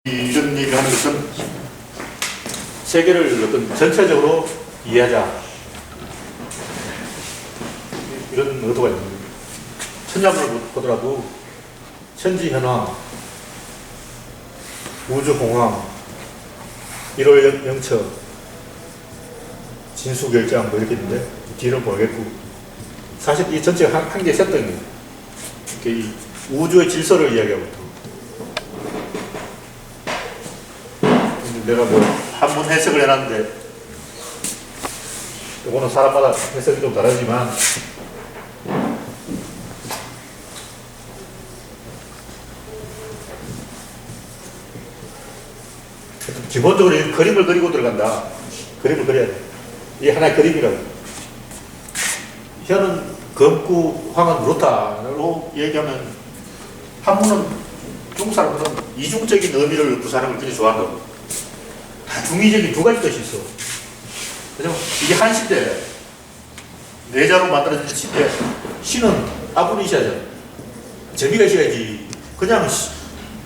이런 얘기를 하는 것은 세계를 어떤 전체적으로 이해하자, 이런 의도가 있는 거예요. 천자문을 보더라도 천지현황, 우주공황, 일월영처, 진수결장 뭐 이렇게 있는데 뒤는 모르겠고, 사실 이 전체가 한 개의 세트입니다. 이렇게 이 우주의 질서를 이야기하고 있고, 내가 뭐 한문 해석을 해놨는데 이거는 사람마다 해석이 좀 다르지만 기본적으로 이 그림을 그리고 들어간다. 그림을 그려야 돼. 이게 하나의 그림이라고. 혀는 검고 황은 누렇다로 얘기하면, 한문은 중국 사람들은 이중적인 의미를 구사하는 걸 굉장히 좋아한다고. 중의적인 두 가지 뜻이 있어. 왜냐면 이게 한시인데, 내자로 만들어진 시인데, 시는 아군이 있어야죠. 재미가 있어야지. 그냥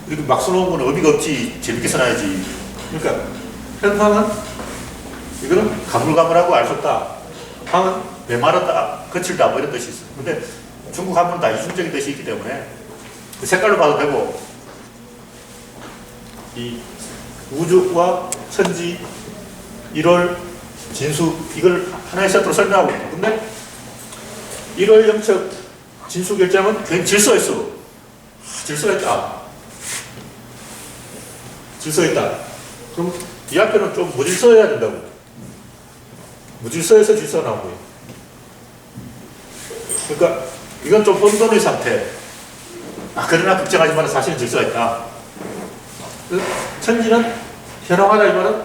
이렇게 막 써놓은 건 의미가 없지. 재밌게 써놔야지. 그러니까 현황은 이거는 가물가물하고 알 수 없다. 황은 메마르다, 거칠다 뭐 이런 뜻이 있어. 근데 중국 한문은 다 이중적인 뜻이 있기 때문에 그 색깔로 봐도 되고, 이 우주와 천지, 일월, 진수, 이걸 하나의 세트로 설명하고 있다. 근데 일월 영척 진수 결정은 괜히 질서가 있어. 질서가 있다. 질서가 있다. 그럼 이 앞에는 좀 무질서해야 된다고. 무질서해서 질서가 나온 거예요. 그러니까 이건 좀 혼돈의 상태. 그러나 걱정하지만 사실은 질서가 있다. 천지는 현황하다 이 말은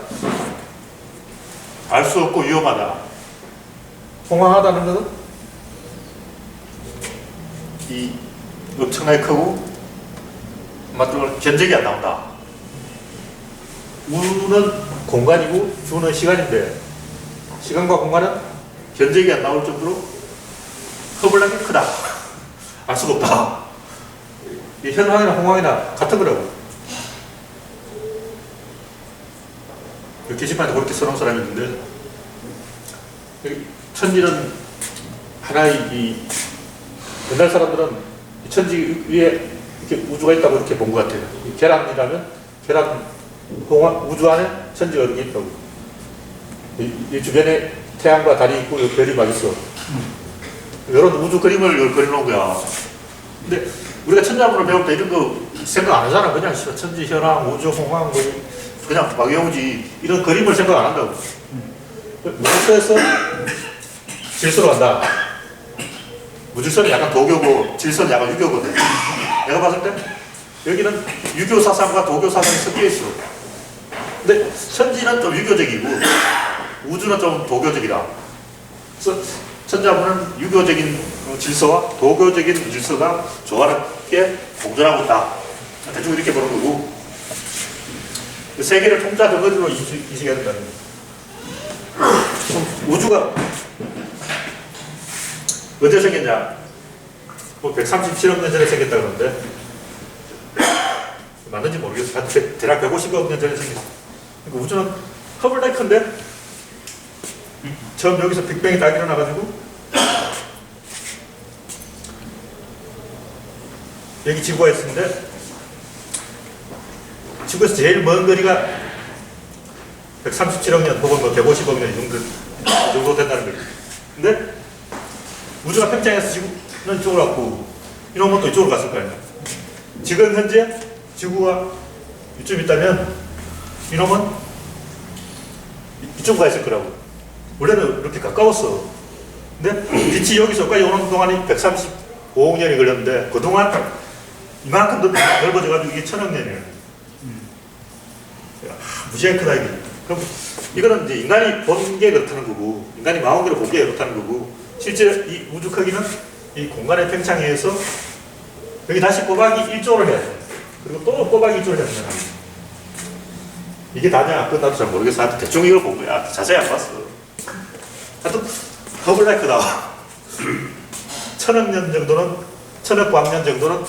알 수 없고 위험하다. 공황하다는 것은 이 엄청나게 크고 맞죠? 견적이 안 나온다. 우는 공간이고 주는 시간인데, 시간과 공간은 견적이 안 나올 정도로 허블나게 크다. 알 수가 없다. 이 현황이나 공황이나 같은 거라고. 게시판에 그렇게 써놓은 사람이 있는데, 천지는 하나의 이 옛날 사람들은 천지 위에 이렇게 우주가 있다고 이렇게 본 것 같아요. 계란이라면 계란 우주 안에 천지가 이렇게 있다고. 이 주변에 태양과 달이 있고 별이 막 있어. 이런 우주 그림을 그려놓은 거야. 근데 우리가 천자문을 배울 때 이런 거 생각 안 하잖아. 그냥 천지, 현황, 우주, 공황 뭐 그냥 막 외우지. 이런 그림을 생각 안 한다고. 무질서에서 질서로 간다. 무질서는 약간 도교고 질서는 약간 유교거든. 내가 봤을 때 여기는 유교 사상과 도교 사상이 섞여 있어. 근데 천지는 좀 유교적이고 우주는 좀 도교적이다. 그래서 천자문은 유교적인 질서와 도교적인 질서가 조화롭게 공존하고 있다. 대충 이렇게 보는 거고, 세계를 통자 덩어리로 인식해야 된다는 거예요. 우주가 언제 생겼냐? 뭐 137억 년 전에 생겼다 그러는데, 맞는지 모르겠어. 대략 150억 년 전에 생겼어. 그러니까 우주는 허블나게 큰데, 처음 여기서 빅뱅이 딱 일어나가지고, 여기 지구가 있었는데, 지구에서 제일 먼 거리가 137억 년 혹은 뭐 150억 년 이 정도 된다는 거예요. 근데 우주가 팽창해서 지구는 이쪽으로 갔고, 이놈은 또 이쪽으로 갔을 거 아니에요. 지금 현재 지구가 이쯤 있다면 이놈은 이쪽으로 가 있을 거라고. 원래는 이렇게 가까웠어. 근데 빛이 여기서까지 오는 동안이 135억 년이 걸렸는데, 그동안 이만큼 더 넓어져가지고 이게 1000억 년이에요. 무지하게 크다, 이게. 그럼 이거는 이제 인간이 본 게 그렇다는 거고, 인간이 망원계로 본 게 그렇다는 거고, 실제 이 우주 크기는 이 공간의 팽창에 의해서 여기 다시 꼬박이 1조를 해야 돼. 그리고 또 꼬박이 1조를 해야 되잖아. 이게 다냐? 그건 나도 잘 모르겠어. 대충 이걸 본 거야. 자세히 안 봤어. 하여튼 허블나게 크다. 1000억 년 정도는, 1000억 광년 정도는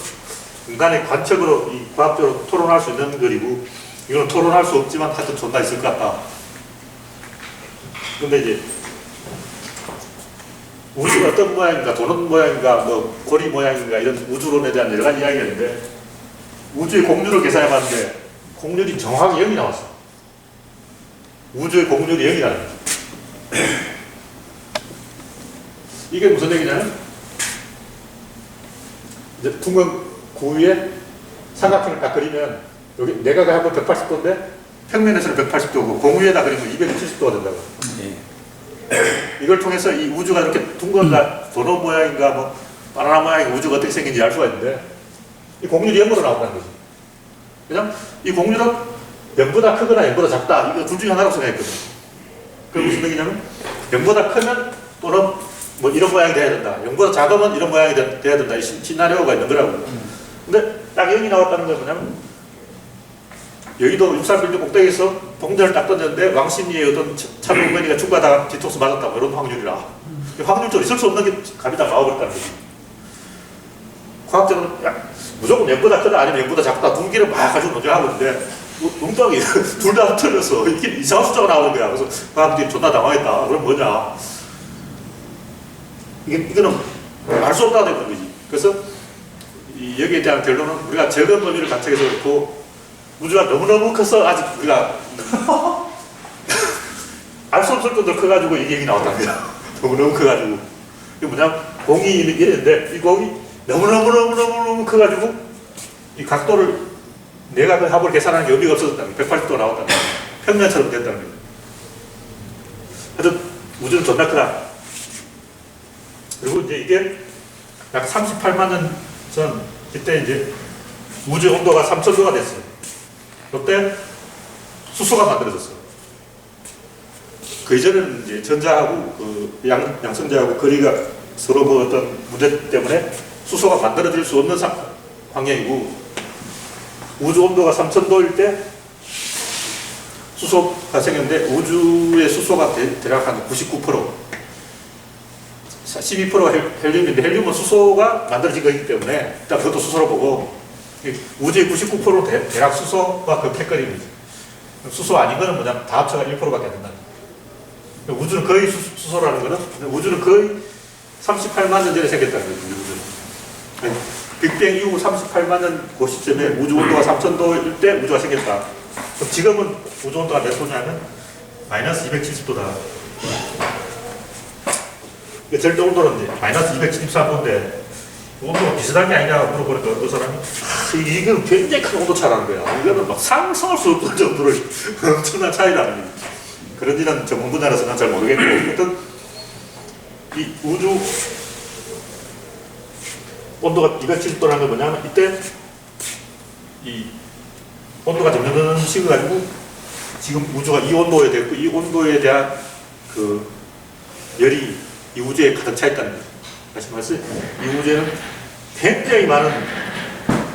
인간의 관측으로, 이 과학적으로 토론할 수 있는 거리고, 이건 토론할 수 없지만 하여튼 존나 있을 것 같다. 근데 이제 우주가 어떤 모양인가, 도는 모양인가, 뭐 고리 모양인가 이런 우주론에 대한 여러 가지 이야기가 있는데 우주의 공률을 계산해봤는데 공률이 정확히 0이 나왔어. 우주의 공률이 0이 나는 거지. 이게 무슨 얘기냐면 이제 둥근 구위에 삼각형을 딱 그리면 여기 내각을 하면 180도인데 평면에서는 180도고 공위에다 그리면 270도가 된다고. 이걸 통해서 이 우주가 이렇게 둥근가 도너 모양인가 뭐 바나나 모양인가 우주가 어떻게 생긴지 알 수가 있는데 이 공률이 0으로 나온다는 거지. 그냥 이 공률은 0보다 크거나 0보다 작다 이거 둘 중에 하나라고 생각했거든. 그게 무슨 얘기냐면 0보다 크면 또는 뭐 이런 모양이 돼야 된다. 0보다 작으면 이런 모양이 돼야 된다. 이 시나리오가 있는 거라고. 근데 딱 0이 나왔다는 건 뭐냐면 여의도 63빌딩 꼭대기에서 동전을 딱 던졌는데 왕십리의 어떤 차병건이가 중과다 뒤통수 맞았다. 이런 확률이라. 확률적으로 있을 수 없는 게 감이 다 나와버렸다는 거지. 과학자는 무조건 0보다 크다 아니면 0보다 작다 두 개를 막 가지고 논쟁하고 있는데 엉뚱하게 둘 다 틀려서 이게 이상한 숫자가 나오는 거야. 그래서 과학들이 존나 당황했다. 그럼 뭐냐. 이거는 알 수 없다고 되는 거지. 그래서 여기에 대한 결론은 우리가 적은 범위를 관측해서 그렇고 우주가 너무너무 커서 아직 우리가 알 수 없을 정도로 커가지고 이게 얘기 나왔다는 거야. 너무너무 커가지고. 이게 뭐냐면 공이 이랬는데 이 공이 너무너무 커가지고 이 각도를 내각의 합을 계산하는 게 의미가 없어졌다는 거야. 180도 나왔다는 거야. 평면처럼 됐다는 거야. 하여튼 우주는 존나 크다. 그리고 이제 이게 약 38만 년 전 그때 이제 우주 온도가 3000도가 됐어요. 그때 수소가 만들어졌어요. 그 이전에는 이제 전자하고 그 양성자하고 거리가 서로 뭐 어떤 문제 때문에 수소가 만들어질 수 없는 환경이고 우주 온도가 3000도일 때 수소가 생겼는데 우주의 수소가 대략 한 99%, 12%가 헬륨인데 헬륨은 수소가 만들어진 거기 때문에 일단 그것도 수소로 보고 우주의 99%는 대략 수소가 그 수소 아닌 거는 뭐냐면 다 합쳐가 1%밖에 안 된다. 우주는 거의 수소라는 거는 우주는 거의 38만 년 전에 생겼다는 거죠. 우주는. 빅뱅 이후 38만 년 그 시점에 우주 온도가 3000도일 때 우주가 생겼다. 그럼 지금은 우주 온도가 몇 도냐면 마이너스 270도다. 절대 온도는 이제 마이너스 273도인데 온도가 비슷한 게 아니냐고 물어보니까 어떤 사람이 이건 굉장히 큰 온도 차라는 거야. 이거는 막 상상할 수 없는 정도로 엄청난 차이라는 거야. 그런지는 전문 분야라서 난 잘 모르겠고 어떤 이 우주 온도가 270도라는 건 뭐냐면 이때 이 온도가 점점 식어가지고 지금 우주가 이 온도에 됐고 이 온도에 대한 그 열이 이 우주에 가득 차 있다는 거죠. 다시 말해서 이 우주에는 굉장히 많은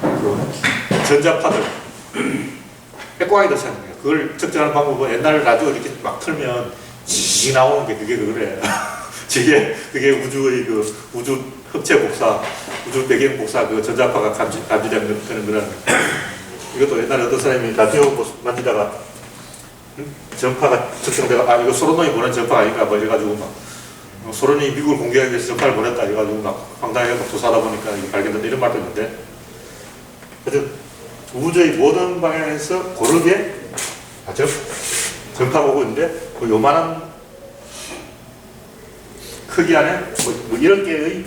그 전자파들 빼꼼하게 넣지 않는 거예요. 그걸 측정하는 방법은 옛날 라디오 이렇게 막 틀면 지지 나오는 게 그게 그래. 그게 우주의 그 우주 흡체 복사, 우주 배경 복사 그 전자파가 감지되는 거라는 이것도 옛날에 어떤 사람이 라디오 만지다가 전파가 측정되가 이거 소로노이 보낸 전파 아닌가 뭐 이래가지고 막 소련이 미국을 공개하기 위해서 전파를 보냈다 해가지고 막 황당해서 조사하다 보니까 이게 발견된다 이런 말도 있는데 하여튼 우주의 모든 방향에서 고르게 전파가 오고 있는데 그 요만한 크기 안에 뭐 이런 개의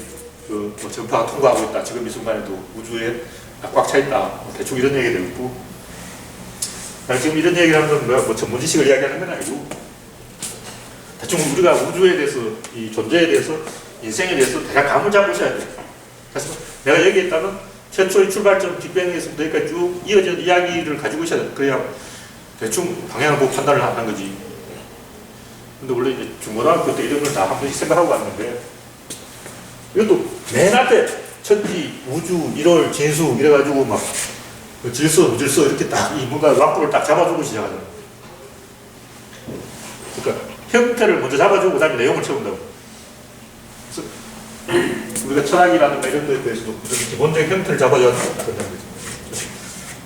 그 뭐 전파가 통과하고 있다. 지금 이 순간에도 우주에 꽉 차 있다. 뭐 대충 이런 얘기가 되고 있고 지금 이런 얘기를 하는 건 뭐 전문 지식을 이야기하는 건 아니고 대충 우리가 우주에 대해서 이 존재에 대해서 인생에 대해서 대략 감을 잡고 있어야 돼요. 그래서 내가 얘기했다면 최초의 출발점 빅뱅에서부터 여기까지 쭉 이어진 이야기를 가지고 있어야 돼. 그래야 대충 방향을 보고 판단을 하는 거지. 근데 원래 이제 중고등학교 때 이런 걸 다 한 번씩 생각하고 왔는데 이것도 맨 앞에 천지, 우주, 일월, 진수 이래가지고 막 질서, 무질서 이렇게 딱 이 뭔가 락구를 딱 잡아주고 시작하잖아. 그러니까 형태를 먼저 잡아주고 그 다음에 내용을 채운다고. 그래서 우리가 철학이라든가 이런 거에 대해서도 기본적인 형태를 잡아줘야 된다는 거죠.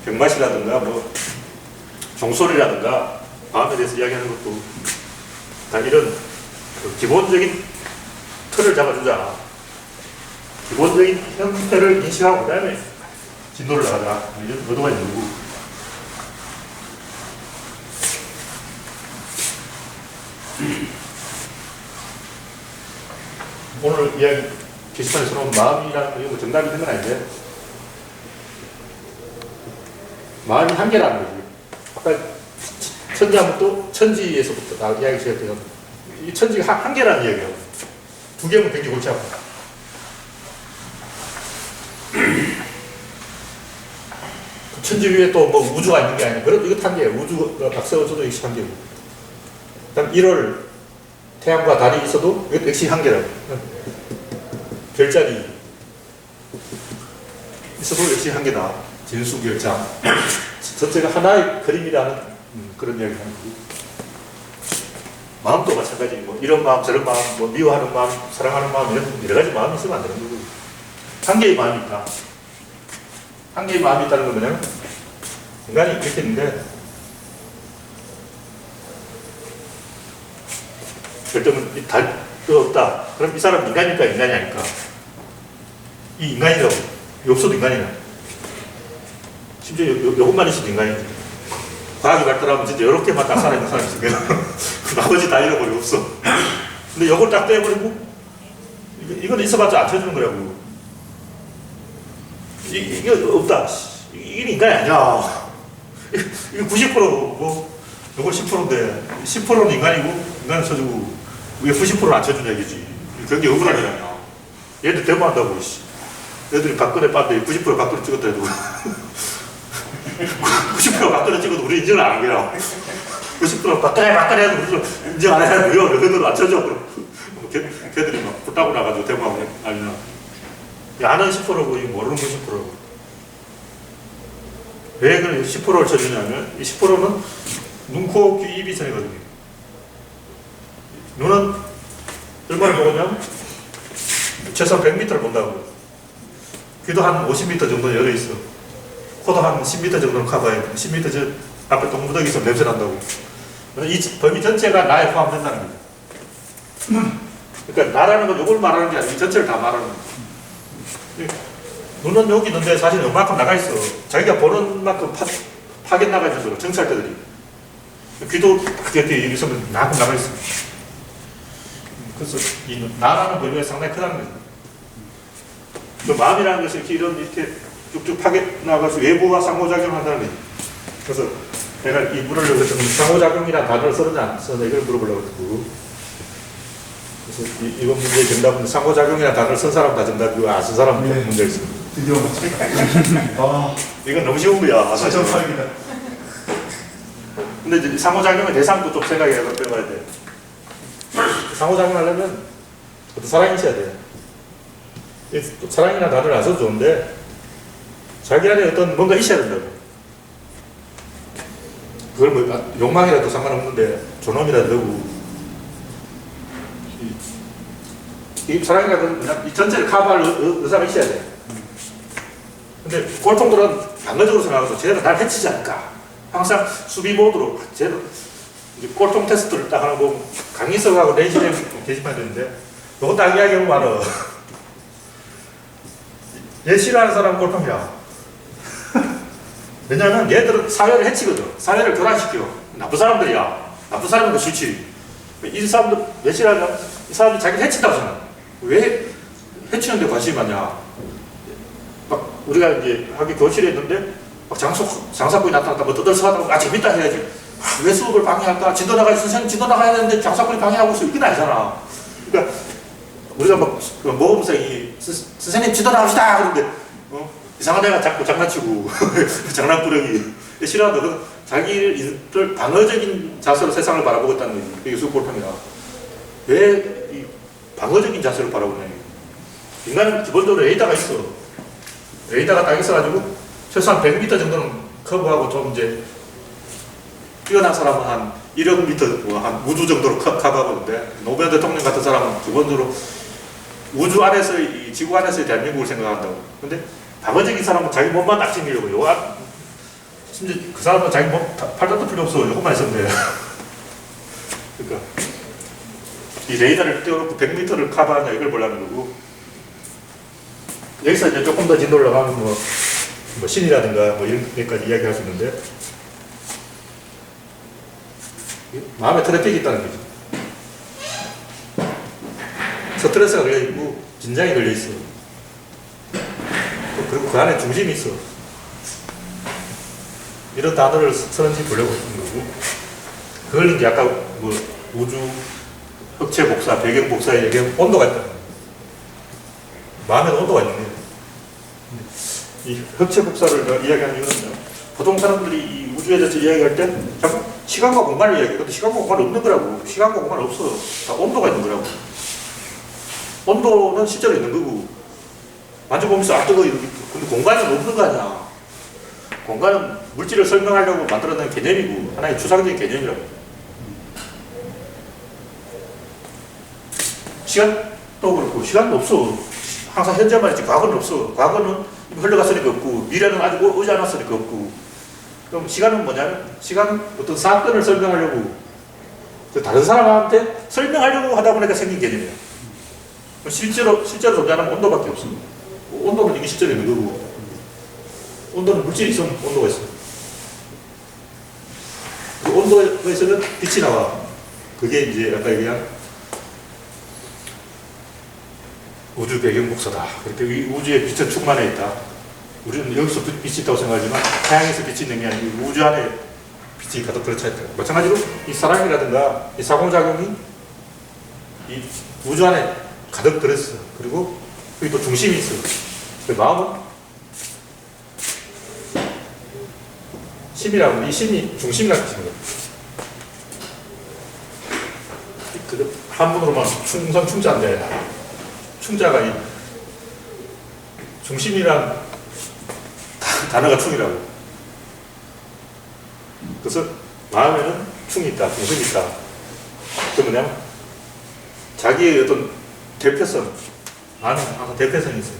병맛이라든가 뭐 종소리라든가 마음에 대해서 이야기하는 것도 다 이런 그 기본적인 틀을 잡아주자. 기본적인 형태를 인식하고 그 다음에 진도를 나가자. 이런 의도가 있는 거고. 오늘 이야기 게시판에서 나온 마음이라는 거 정답이 있는 건 아닌데 마음이 한계라는 거지. 아까 천지하면 또 천지에서부터 나 이야기 시작해요. 이 천지가 한계라는 이야기예요. 두 개면 굉장히 골치 아파. 천지 위에 또 뭐 우주가 있는 게 아니고, 그래도 이것 한계예요. 우주가 박세워줘도 역시 한계고. 그 다음 1월 태양과 달이 있어도 이것 역시 한계라고. 별자리 있어도 역시 한계다. 진수결장. 전체가 하나의 그림이라는 그런 이야기를 하는 거고. 마음도 마찬가지. 뭐 이런 마음, 저런 마음, 뭐 미워하는 마음, 사랑하는 마음, 이런 여러 가지 마음이 있으면 안 되는 거고. 한 개의 마음이 있다. 한 개의 마음이 있다는 건 뭐냐면, 인간이 이렇게 있는데, 결정은 이 달도 없다. 그럼 이 사람은 인간일까, 인간이 아닐까? 이 인간이라고. 이 없어도 인간이야. 심지어 요것만 있어도 인간이지. 과학이 발달하면 진짜 이렇게만 딱 살아있는 사람이 있으면 나머지 다 잃어버리고 없어. 근데 요걸 딱 빼버리고, 이건 있어봤자 안 쳐주는 거라고. 이거 없다. 이게 인간이 아니야. 이거 90%고, 요걸 10%인데, 10%는 인간이고, 인간은 쳐주고, 왜 90%는 안 쳐주냐, 이거지. 굉장히 억울한 일이야. 얘들 데모한다고, 애들이 박근혜 빤데 90% 박근혜 찍었다 해도 90% 박근혜 찍어도 우리 인정을 안 하고요. 90% 박근혜 해도 인정 안 해요. 너희들은 안 쳐줘. 걔들이 막 붙다고 나가지고 데모하고 아니나. 아는 10%고 모르는 90%고. 왜 그 10%를 쳐주냐면 이 10%는 눈, 코, 귀, 입이 선이거든요. 눈은 얼마를 보냐면 최소한 100m를 본다고. 귀도 한 50m 정도 열어있어. 코도 한 10m 정도는 커버해야 돼. 10m 저 앞에 똥무더기 있으면 냄새 난다고. 이 범위 전체가 나에 포함된다는 거죠. 그러니까 나라는 건 이걸 말하는 게 아니고 이 전체를 다 말하는 거예요. 눈은 여기 있는데 사실 얼마큼 나가 있어. 자기가 보는 만큼 파견 나가 있는 거로 정찰대들이. 귀도 그게 여기 있으면 나만큼 나가 있어. 그래서 이 나라는 범위가 상당히 크다는 거죠. 그 마음이라는 것이 이렇게 쭉쭉 파괴 나가서 외부와 상호작용을 한다는 거죠. 그래서 내가 이 물으려고 했더니 상호작용이라는 단어를 쓰는지 안 쓰는지 이걸 물어보려고 했고. 그래서 이번 문제의 정답은 상호작용이라는 단어를 쓴 사람 다 정답이고 안 쓴 사람은 네. 문제가 있습니다. 드디어 맞췄다. 이건 너무 쉬운 거야. 사정팔입니다. 근데 이제 상호작용의 대상도 좀 생각해서 빼봐야 돼. 상호작용 하려면 어떤 사랑이 있어야 돼. 사랑이나 단어를 안 써도 좋은데 자기 안에 어떤 뭔가 있어야 된다고. 그걸 뭐 욕망이라도 상관없는데 존엄이라도 되고 이 사랑이라도 이 전체를 커버할 의사가 있어야 돼. 근데 꼴통들은 방어적으로 생각해서 쟤는 날 해치지 않을까. 항상 수비 모드로 쟤는 꼴통 테스트를 딱 하나 보면 강희석하고 레이지렘 게시판이 있는데 너가 딱 이야기하면 말아. 얘 싫어하는 사람은 꼴통이야. 왜냐면 얘들은 사회를 해치거든. 사회를 교란시켜. 나쁜 사람들이야. 나쁜 사람은 싫지. 이 사람들 왜 싫어하냐? 이 사람이 자기를 해친다고 생각해. 왜 해치는데 관심이 많냐? 막 우리가 이제 학교 교실에 있는데 막 장사꾼이 나타났다. 뭐 떠들썩하다고 재밌다 해야지. 왜 수업을 방해할까? 진도 나가야 선생님 진도 나가야 되는데 장사꾼이 방해하고 있어. 이건 아니잖아. 그러니까 우리가 막 모범생이 선생님 진도 나갑시다 그러는데 이상한 애가 자꾸 장난치고 장난꾸러기 싫어한다. 자기를 방어적인 자세로 세상을 바라보고 있다는 거지. 이게 수골탐이다. 왜 이 방어적인 자세로 바라보냐. 인간은 기본적으로 레이더가 있어. 레이더가 딱 있어가지고 최소한 100m 정도는 커브하고 좀 이제 뛰어난 사람은 한 1억 미터, 한 우주 정도로 커버하거든요. 노무현 대통령 같은 사람은 기본적으로 우주 안에서의, 이 지구 안에서의 대한민국을 생각한다고. 근데 방어적인 사람은 자기 몸만 딱 챙기려고. 심지어 그 사람은 자기 팔다도 필요 없어. 이것만 있으면 돼. 그러니까 이 레이더를 띄워놓고 100m를 커버하냐 이걸 보려는 거고, 여기서 이제 조금 더 진도를 나가면 뭐 신이라든가 뭐 이런 것까지 이야기할 수 있는데, 마음에 트래픽이 있다는 거죠. 스트레스가 걸려있고 긴장이 걸려있어. 그리고 그 안에 중심이 있어. 이런 단어를 쓰는지 보려고 했던 거고, 그걸 이제 아까 뭐 우주, 흑체 복사, 배경 복사에 얘기하면 온도가 있다. 마음에도 온도가 있는 거예요. 이 흑체 복사를 이야기하는 이유는, 보통 사람들이 이 우주에 대해서 이야기할 때 자꾸 시간과 공간을 이야기해. 근데 시간과 공간이 없는 거라고. 시간과 공간이 없어. 다 온도가 있는 거라고. 온도는 실제로 있는 거고, 만져보면서 아 뜨거워 이렇게. 근데 공간은 없는 거 아니야. 공간은 물질을 설명하려고 만들어낸 개념이고 하나의 추상적인 개념이라고. 시간도 그렇고 시간도 없어. 항상 현재만 있지 과거는 없어. 과거는 흘러갔으니까 없고 미래는 아직 오지 않았으니까 없고. 그럼 시간은 뭐냐면, 시간은 어떤 사건을 설명하려고, 다른 사람한테 설명하려고 하다 보니까 생긴 개념이야. 실제로 존재하는 온도밖에 없어. 온도는 이게 실제로 있는 거고, 온도는 물질이 있으면 온도가 있어. 그 온도에서는 빛이 나와. 그게 이제 아까 얘기한 우주 배경 복사다. 그렇게 이 우주에 빛은 충만해 있다. 우리는 여기서 빛이 있다고 생각하지만 태양에서 빛이 있는 게 아니고 우주 안에 빛이 가득 들어차 있다. 마찬가지로 이 사랑이라든가 이 사공작용이 이 우주 안에 가득 들어있어. 그리고 여기 또 중심이 있어. 그 마음은 심이라고 하면 이 심이 중심이라는 뜻입니다. 한문으로만 충성충자인데, 충자가 이 중심이란 단어가 충이라고. 그래서 마음에는 충이 있다, 중심이 있다. 그 뭐냐면 자기의 어떤 대표성, 나는 항상 대표성이 있어요.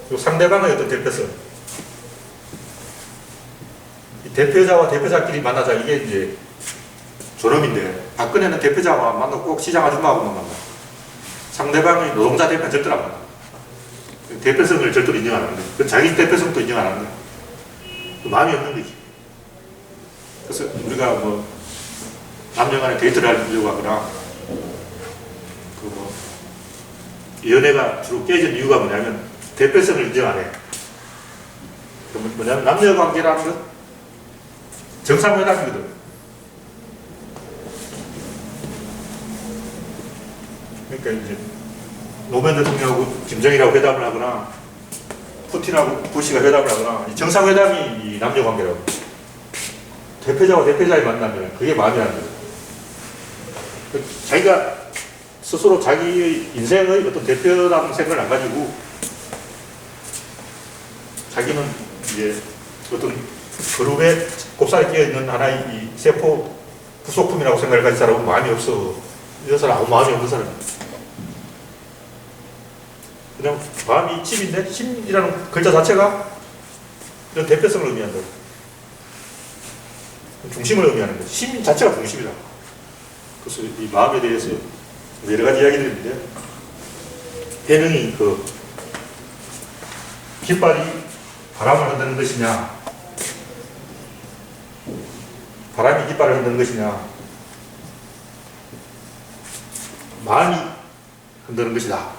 그리고 상대방의 어떤 대표성. 이 대표자와 대표자끼리 만나자, 이게 이제 존엄인데, 박근혜는 대표자와 만나고 꼭 시장 아줌마하고만 만나. 상대방의 노동자 대표는 절대로 안 만나. 대표성을 절대로 인정 안 하는 거야. 그 자기 대표성도 인정 안 하는 거야. 그 마음이 없는 거지. 그래서 우리가 뭐 남녀 간에 데이트를 하려고 하거나, 그 뭐 연애가 주로 깨진 이유가 뭐냐면 대표성을 인정 안 해. 그 뭐냐면 남녀 관계라는 건 정상회담이거든. 그러니까 이제 노무현 대통령하고 김정일하고 회담을 하거나 푸틴하고 부시가 회담을 하거나, 이 정상회담이 이 남녀 관계라고. 대표자와 대표자의 만나면 그게 마음이 안 돼요. 자기가 스스로 자기의 인생의 어떤 대표라는 생각을 안 가지고, 자기는 이제 어떤 그룹에 곱살이 끼어 있는 하나의 이 세포 부속품이라고 생각을 가진 사람은 마음이 없어. 이런 사람 아무 마음이 없는 사람이야. 그냥 마음이 심인데, 심이라는 글자 자체가 이런 대표성을 의미한다. 중심을 의미하는 거지. 심 자체가 중심이다. 그래서 이 마음에 대해서 여러 가지 이야기들이 있는데, 해능이 그 깃발이 바람을 흔드는 것이냐, 바람이 깃발을 흔드는 것이냐, 마음이 흔드는 것이다.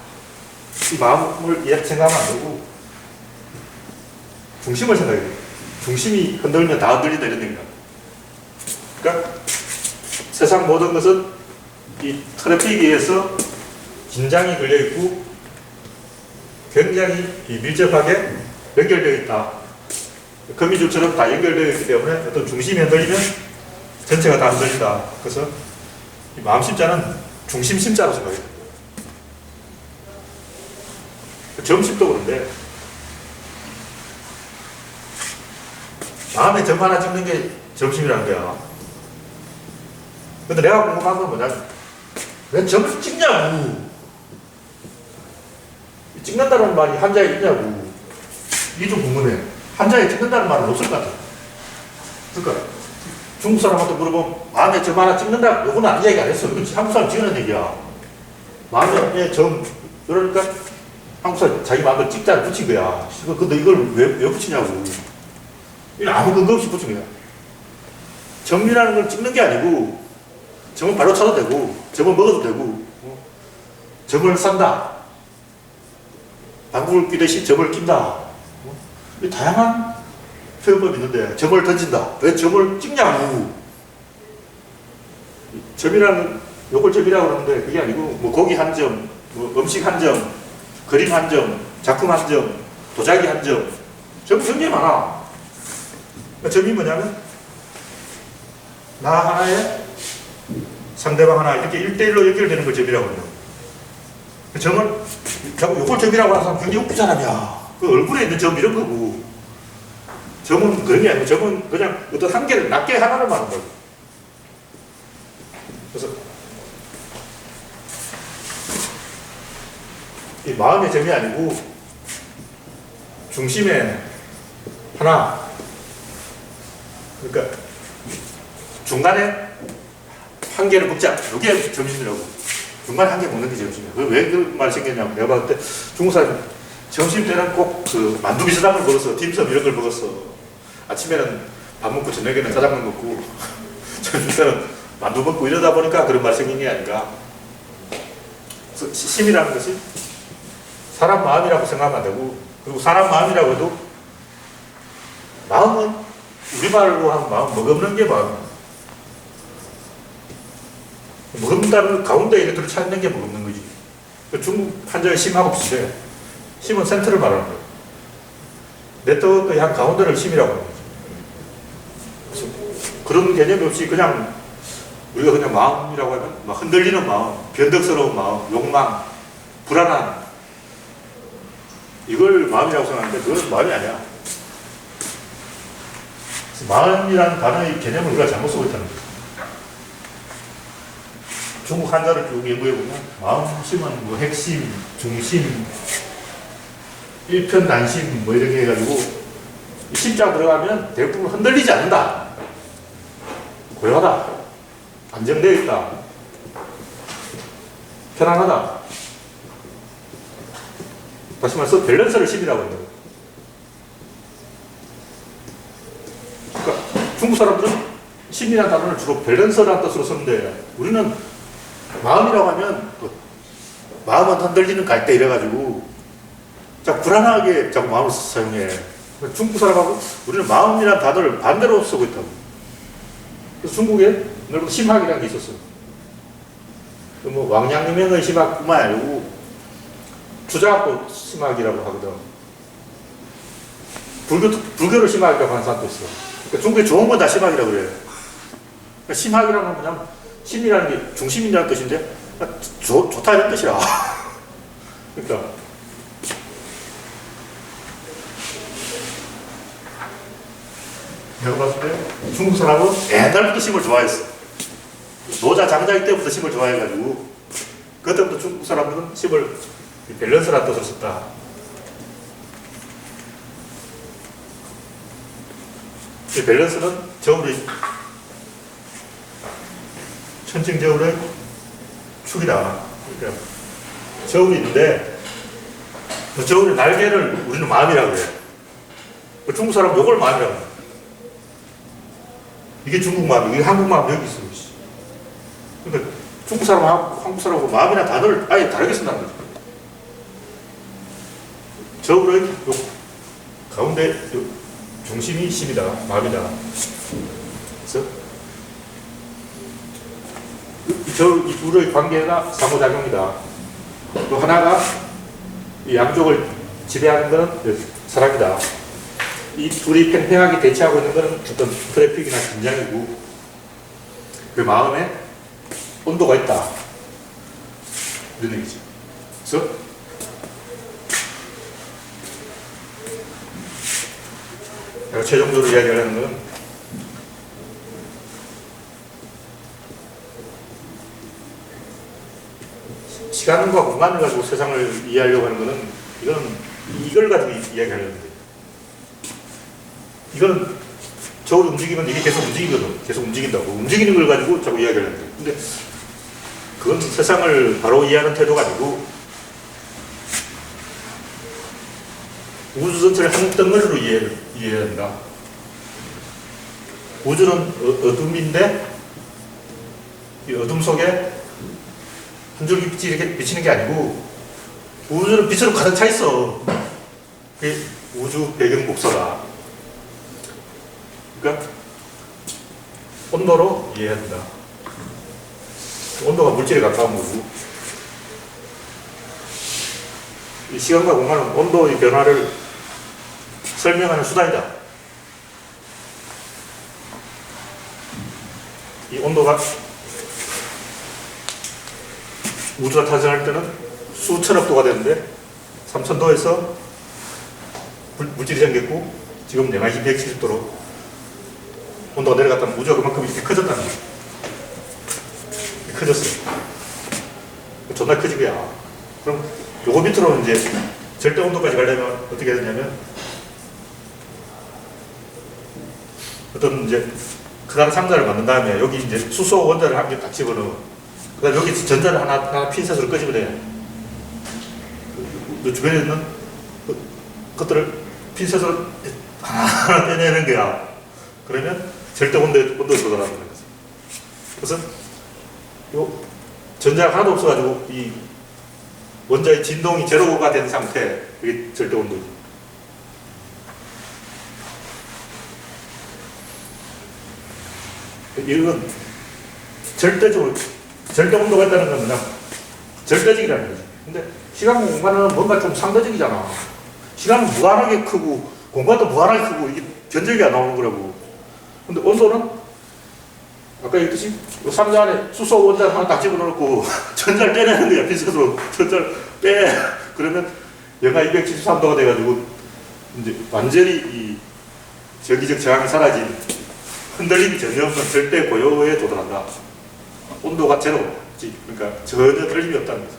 이 마음을 생각하면 안 되고 중심을 생각해야 돼요. 중심이 흔들면 다 흔들린다, 이런 얘기다. 그러니까 세상 모든 것은 이 트래픽에 의해서 긴장이 걸려있고 굉장히 밀접하게 연결되어 있다. 거미줄처럼 다 연결되어 있기 때문에 어떤 중심이 흔들리면 전체가 다 흔들린다. 그래서 이 마음 심자는 중심 심자로 생각해요. 점심도 그런데, 마음에 점 하나 찍는 게 점심이라는 거야. 근데 내가 궁금한 건 뭐냐면, 왜 점을 찍냐고. 찍는다는 말이 한자에 있냐고. 이게 좀 궁금해. 한자에 찍는다는 말은 없을 것 같아. 그러니까 중국 사람한테 물어보면 마음에 점 하나 찍는다. 요거는 아니 얘기 안 했어. 그렇지. 한국 사람 지어낸 얘기야. 마음에 점 그러니까 한국 사람 자기 마음을 찍자 붙인 거야. 근데 이걸 왜 붙이냐고. 이거 아무 근거 없이 붙인 거야. 점이라는 걸 찍는 게 아니고 점은 바로 쳐도 되고 점을 먹어도 되고 점을 싼다. 방구를 끼듯이 점을 낀다. 다양한 표현법이 있는데 점을 던진다. 왜 점을 찍냐고. 점이라는 요걸 점이라고 그러는데 그게 아니고 뭐 고기 한 점, 뭐 음식 한 점, 그림 한 점, 작품 한 점, 도자기 한 점. 점 굉장히 많아. 그러니까 점이 뭐냐면 나 하나에 상대방 하나 이렇게 1대1로 연결되는 걸 점이라고 해요. 점을 자꾸 요걸 점이라고 하는 사람 굉장히 웃긴 사람이야. 그 얼굴에 있는 점 이런 거고. 점은 그런 게 아니고 점은 그냥 어떤 한계를 낮게 하나를 말하는 거예요. 그래서 이 마음의 점이 아니고 중심에 하나, 그러니까 중간에 한 개를 먹자. 이게 점심이라고. 중간에 한 개 먹는 게 점심이야. 왜 그런 말이 생겼냐고. 내가 봤을 때 중국 사람 점심 때는 꼭 그 만두 비슷한 걸 먹었어. 딤섬 이런 걸 먹었어. 아침에는 밥 먹고 저녁에는 짜장면 먹고 점심 때는 만두 먹고 이러다 보니까 그런 말이 생긴 게 아닌가. 그래서 심이라는 것이 사람 마음이라고 생각하면 안 되고, 그리고 사람 마음이라고 해도 마음은 우리말로 하면 마음, 먹없는 게 마음이야. 먹는다는 가운데 이렇게 찾는 게 먹는 거지. 중국 한자의 심하고 비슷해. 심은 센터를 말하는 거예요. 네트워크의 한 가운데를 심이라고 하는 거죠. 그래서 그런 개념이 없이 그냥 우리가 그냥 마음이라고 하면 막 흔들리는 마음, 변덕스러운 마음, 욕망, 불안한 이걸 마음이라고 생각하는데 그건 마음이 아니야. 그래서 마음이라는 단어의 개념을 우리가 잘못 쓰고 있다는 거예요. 중국 한자를 쭉 연구해보면 마음심은 뭐 핵심, 중심, 일편단심 뭐 이렇게 해가지고 심자 들어가면 대부분 흔들리지 않는다. 고요하다. 안정되어 있다. 편안하다. 다시 말해서 밸런스를 심이라고 한다. 그러니까 중국 사람들은 심이라는 단어를 주로 밸런스라는 뜻으로 쓰는데 우리는 마음이라고 하면 마음은 흔들리는 갈대 이래가지고 자꾸 불안하게 자꾸 마음을 사용해. 중국 사람하고 우리는 마음이라는 단어를 반대로 쓰고 있다고. 그래서 중국에 넓은 심학이라는 게 있었어요. 뭐 왕양림행의 심학뿐만 아니고 주자학도 심학이라고 하거든. 불교를 심학이라고 하는 사람도 있어. 그러니까 중국에 좋은 건 다 심학이라고 그래요. 그러니까 심학이라는 건 뭐냐면 심이라는 게 중심이라는 뜻인데 좋다 이런 뜻이야. 그러니까 내가 봤을 때 중국 사람은 옛날부터 심을 좋아했어. 노자 장자일 때부터 심을 좋아해가지고 그때부터 중국 사람들은 심을 밸런스라는 뜻을 썼다. 이 밸런스는 저울의 천칭저울의 축이다. 그러니까 저울이 있는데 그 저울의 날개를 우리는 마음이라고 해요. 중국 사람은 이걸 마음이라고 해요. 이게 중국 마음, 이게 한국 마음 여기 있어. 그러니까 중국 사람하고 한국 사람하고 마음이나 단어를 아예 다르게 쓴다는 거죠. 저울의 요 가운데 요 중심이 심이다, 마음이다. 그래서 이 둘의 관계가 상호작용이다. 또 하나가 이 양쪽을 지배하는 것은 사랑이다. 이 둘이 팽팽하게 대치하고 있는 것은 어떤 트래픽이나 긴장이고 그 마음에 온도가 있다. 이런 얘기지. 그래서 내가 최종적으로 이야기하려는 것은 시간과 공간을 가지고 세상을 이해하려고 하는 것은 이걸 가지고 이야기하려는 거예요. 이거는 저울 움직이면 이게 계속 움직이거든. 계속 움직인다고. 움직이는 걸 가지고 자꾸 이야기를 하는 거예요. 근데 그건 세상을 바로 이해하는 태도가 아니고 우주 전체를 한 덩어리로 이해해야 된다. 우주는 어둠인데 이 어둠 속에 한 줄기 빛이 이렇게 비치는 게 아니고 우주는 빛으로 가득 차 있어. 그게 우주 배경 목소다. 그러니까 온도로 이해해야 된다. 온도가 물질에 가까운 거고 이 시간과 공간은 온도의 변화를 설명하는 수단이다. 이 온도가 우주가 탄생할 때는 수천억 도가 되는데 3000도에서 물질이 생겼고 지금 내가 270도로 온도가 내려갔다면 우주가 그만큼 이렇게 커졌다는 거야. 커졌어. 존나 커진 거야. 그럼 요거 밑으로 이제 절대 온도까지 가려면 어떻게 해야 되냐면 어떤 이제 크다란 상자를 만든 다음에 여기 이제 수소 원자를 한 개 딱 집어넣어. 그 다음에 여기 전자를 하나 핀셋으로 끄집어내. 그 주변에 있는 것들을 핀셋으로 하나 떼내는 거야. 그러면 절대 온도에 도달하는 거지. 그래서 요 전자가 하나도 없어가지고 이 원자의 진동이 제로가 된 상태, 이게 절대 온도지. 이건 절대적으로 절대 온도가 있다는 건 그냥 절대적이라는 거지. 근데 시간 공간은 뭔가 좀 상대적이잖아. 시간은 무한하게 크고 공간도 무한하게 크고 이게 견적이 안 나오는 거라고. 근데 온도는 아까 얘기했듯이 상자 안에 수소 원자를 하나 딱 집어넣고 전자를 떼내는 거야. 핀셋으로 전자를 빼. 그러면 영하 273도가 돼가지고 이제 완전히 이 전기적 저항이 사라진 흔들림이 전혀 없는 절대 고요에 도달한다. 온도가 제로지. 그러니까 전혀 틀림이 없다는 거죠.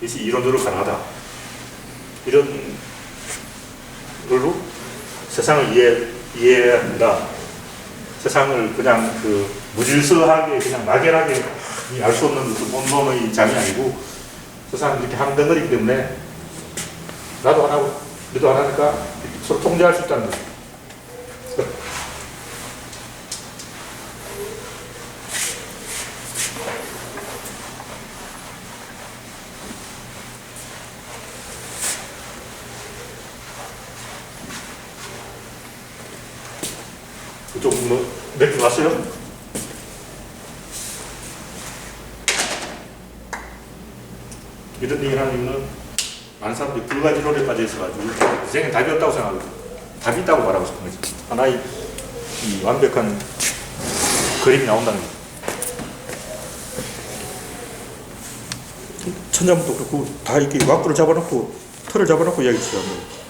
이것이 이론적으로 가능하다. 이런 걸로 세상을 이해해야 한다. 세상을 그냥 그 무질서하게 그냥 막연하게 알 수 없는 무슨 온론의 장이 아니고 세상은 이렇게 한 덩어리이기 때문에 나도 안 하고 너도 안 하니까 서로 통제할 수 있다는 거죠. 그쪽 맥주 왔어요? 이런 얘기를 하는 이유는 많은 사람들이 불가지론에 빠져 있어가지고 인생에 답이 없다고 생각하고 답이 있다고 말하고 싶은 거지. 하나의 이 완벽한 그림이 나온다는 거지. 천자문도 그렇고 다 이렇게 왁구를 잡아놓고 틀을 잡아놓고 이야기 치자고.